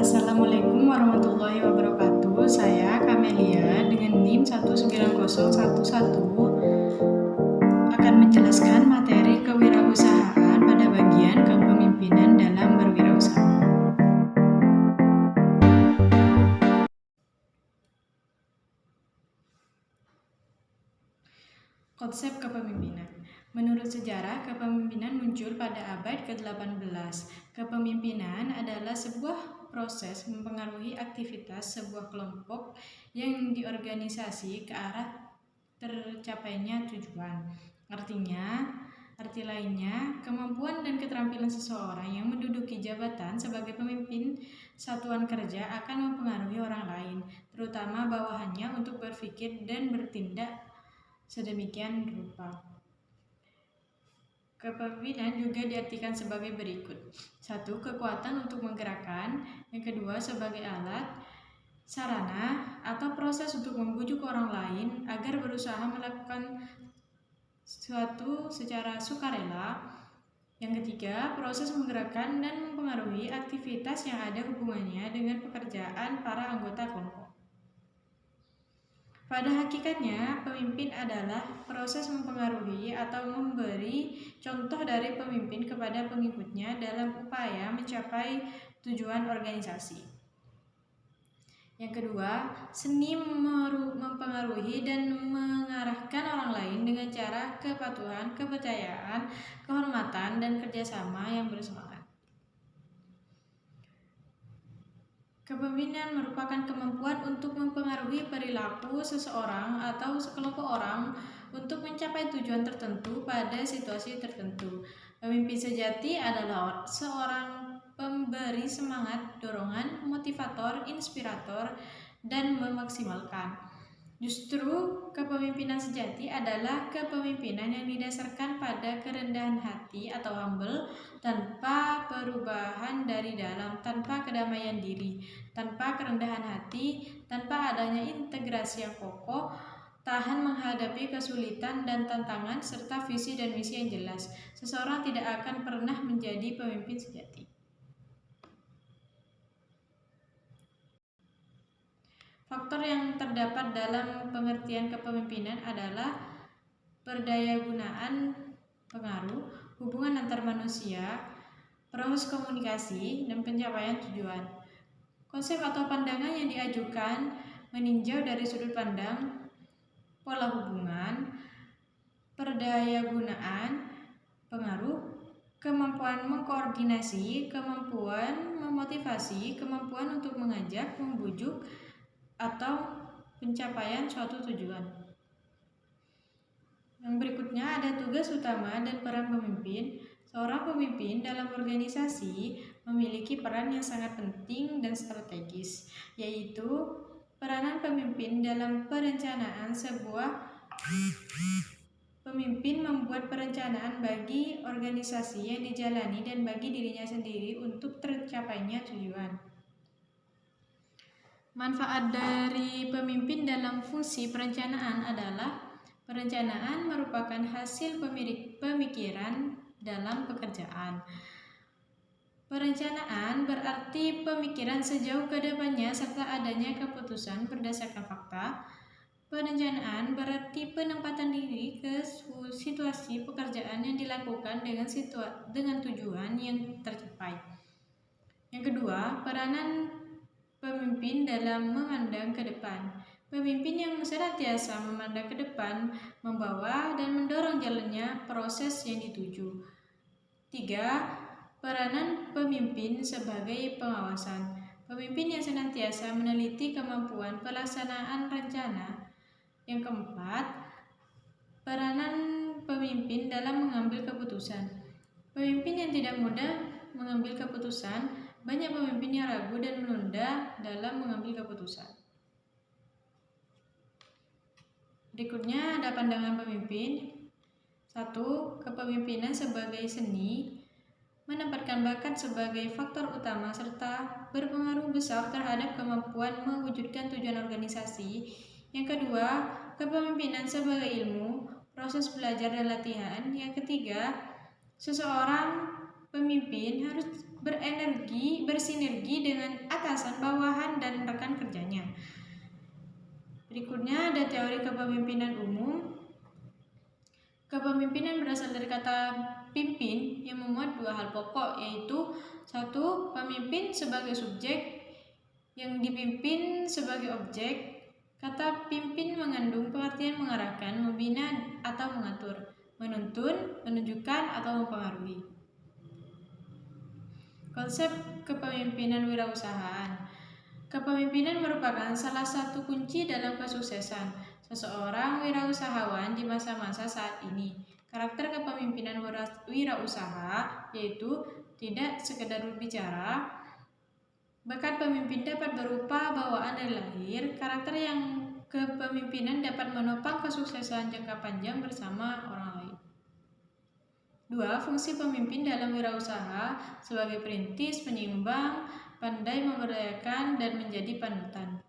Assalamualaikum warahmatullahi wabarakatuh. Saya Kamelia dengan NIM 19011 akan menjelaskan materi kewirausahaan pada bagian kepemimpinan dalam berwirausaha. Konsep kepemimpinan. Menurut sejarah, kepemimpinan muncul pada abad ke-18. Kepemimpinan adalah sebuah proses mempengaruhi aktivitas sebuah kelompok yang diorganisasi ke arah tercapainya tujuan. Arti lainnya, kemampuan dan keterampilan seseorang yang menduduki jabatan sebagai pemimpin satuan kerja akan mempengaruhi orang lain, terutama bawahannya, untuk berpikir dan bertindak sedemikian rupa. Kepemimpinan juga diartikan sebagai berikut. 1. Kekuatan untuk menggerakkan. Yang kedua, sebagai alat, sarana, atau proses untuk membujuk orang lain agar berusaha melakukan sesuatu secara sukarela. Yang ketiga, proses menggerakkan dan mempengaruhi aktivitas yang ada hubungannya dengan pekerjaan para anggota kelompok. Pada hakikatnya, pemimpin adalah proses mempengaruhi atau memberi contoh dari pemimpin kepada pengikutnya dalam upaya mencapai tujuan organisasi. Yang kedua, seni mempengaruhi dan mengarahkan orang lain dengan cara kepatuhan, kepercayaan, kehormatan, dan kerjasama yang bersemangat. Kepemimpinan merupakan kemampuan untuk mempengaruhi perilaku seseorang atau sekelompok orang untuk mencapai tujuan tertentu pada situasi tertentu. Pemimpin sejati adalah seorang pemberi semangat, dorongan, motivator, inspirator, dan memaksimalkan. Justru kepemimpinan sejati adalah kepemimpinan yang didasarkan pada kerendahan hati atau humble, tanpa perubahan dari dalam, tanpa kedamaian diri, tanpa kerendahan hati, tanpa adanya integrasi yang kokoh, tahan menghadapi kesulitan dan tantangan, serta visi dan misi yang jelas. Seseorang tidak akan pernah menjadi pemimpin sejati. Faktor yang terdapat dalam pengertian kepemimpinan adalah perdayagunaan pengaruh, hubungan antar manusia, proses komunikasi, dan pencapaian tujuan. Konsep atau pandangan yang diajukan meninjau dari sudut pandang pola hubungan, perdayagunaan pengaruh, kemampuan mengkoordinasi, kemampuan memotivasi, kemampuan untuk mengajak, membujuk, atau pencapaian suatu tujuan. Yang berikutnya ada tugas utama dan peran pemimpin. Seorang pemimpin dalam organisasi memiliki peran yang sangat penting dan strategis, yaitu peranan pemimpin dalam perencanaan sebuah pemimpin membuat perencanaan bagi organisasi yang dijalani dan bagi dirinya sendiri untuk tercapainya tujuan. Manfaat dari pemimpin dalam fungsi perencanaan adalah perencanaan merupakan hasil pemikiran dalam pekerjaan. Perencanaan berarti pemikiran sejauh ke depannya serta adanya keputusan berdasarkan fakta. Perencanaan berarti penempatan diri ke situasi pekerjaan yang dilakukan dengan tujuan yang tercapai. Yang kedua, peranan pemimpin dalam memandang ke depan. Pemimpin yang senantiasa memandang ke depan, membawa dan mendorong jalannya proses yang dituju. 3. Peranan pemimpin sebagai pengawasan. Pemimpin yang senantiasa meneliti kemampuan pelaksanaan rencana. Yang keempat, peranan pemimpin dalam mengambil keputusan. Pemimpin yang tidak mudah mengambil keputusan. Banyak pemimpin yang ragu dan menunda dalam mengambil keputusan. Berikutnya ada pandangan pemimpin. 1. Kepemimpinan sebagai seni, menempatkan bakat sebagai faktor utama serta berpengaruh besar terhadap kemampuan mewujudkan tujuan organisasi. Yang kedua, kepemimpinan sebagai ilmu, proses belajar dan latihan. Yang ketiga, seseorang pemimpin harus bersinergi dengan atasan atasan, bawahan, dan rekan kerjanya. Berikutnya ada teori kepemimpinan umum. Kepemimpinan berasal dari kata pimpin yang memuat dua hal pokok, yaitu satu, pemimpin sebagai subjek, yang dipimpin sebagai objek. Kata pimpin mengandung pengertian mengarahkan, membina atau mengatur, menuntun, menunjukkan, atau mempengaruhi. Konsep kepemimpinan wirausahaan. Kepemimpinan merupakan salah satu kunci dalam kesuksesan seseorang wirausahawan di masa-masa saat ini. Karakter kepemimpinan wirausaha yaitu tidak sekedar berbicara. Bakat pemimpin dapat berupa bawaan dari lahir. Karakter yang kepemimpinan dapat menopang kesuksesan jangka panjang bersama orang lain. 2. Fungsi pemimpin dalam wirausaha sebagai perintis, penyeimbang, pandai memberdayakan, dan menjadi panutan.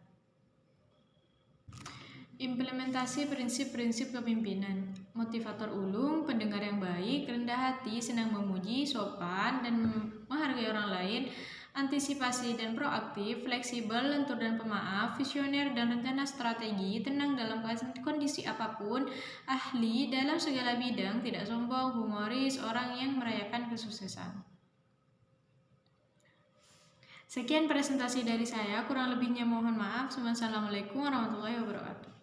Implementasi prinsip-prinsip kepemimpinan. Motivator ulung, pendengar yang baik, rendah hati, senang memuji, sopan, dan menghargai orang lain, antisipasi dan proaktif, fleksibel, lentur dan pemaaf, visioner dan rencana strategi, tenang dalam kondisi apapun, ahli dalam segala bidang, tidak sombong, humoris, orang yang merayakan kesuksesan. Sekian presentasi dari saya, kurang lebihnya mohon maaf. Wassalamualaikum warahmatullahi wabarakatuh.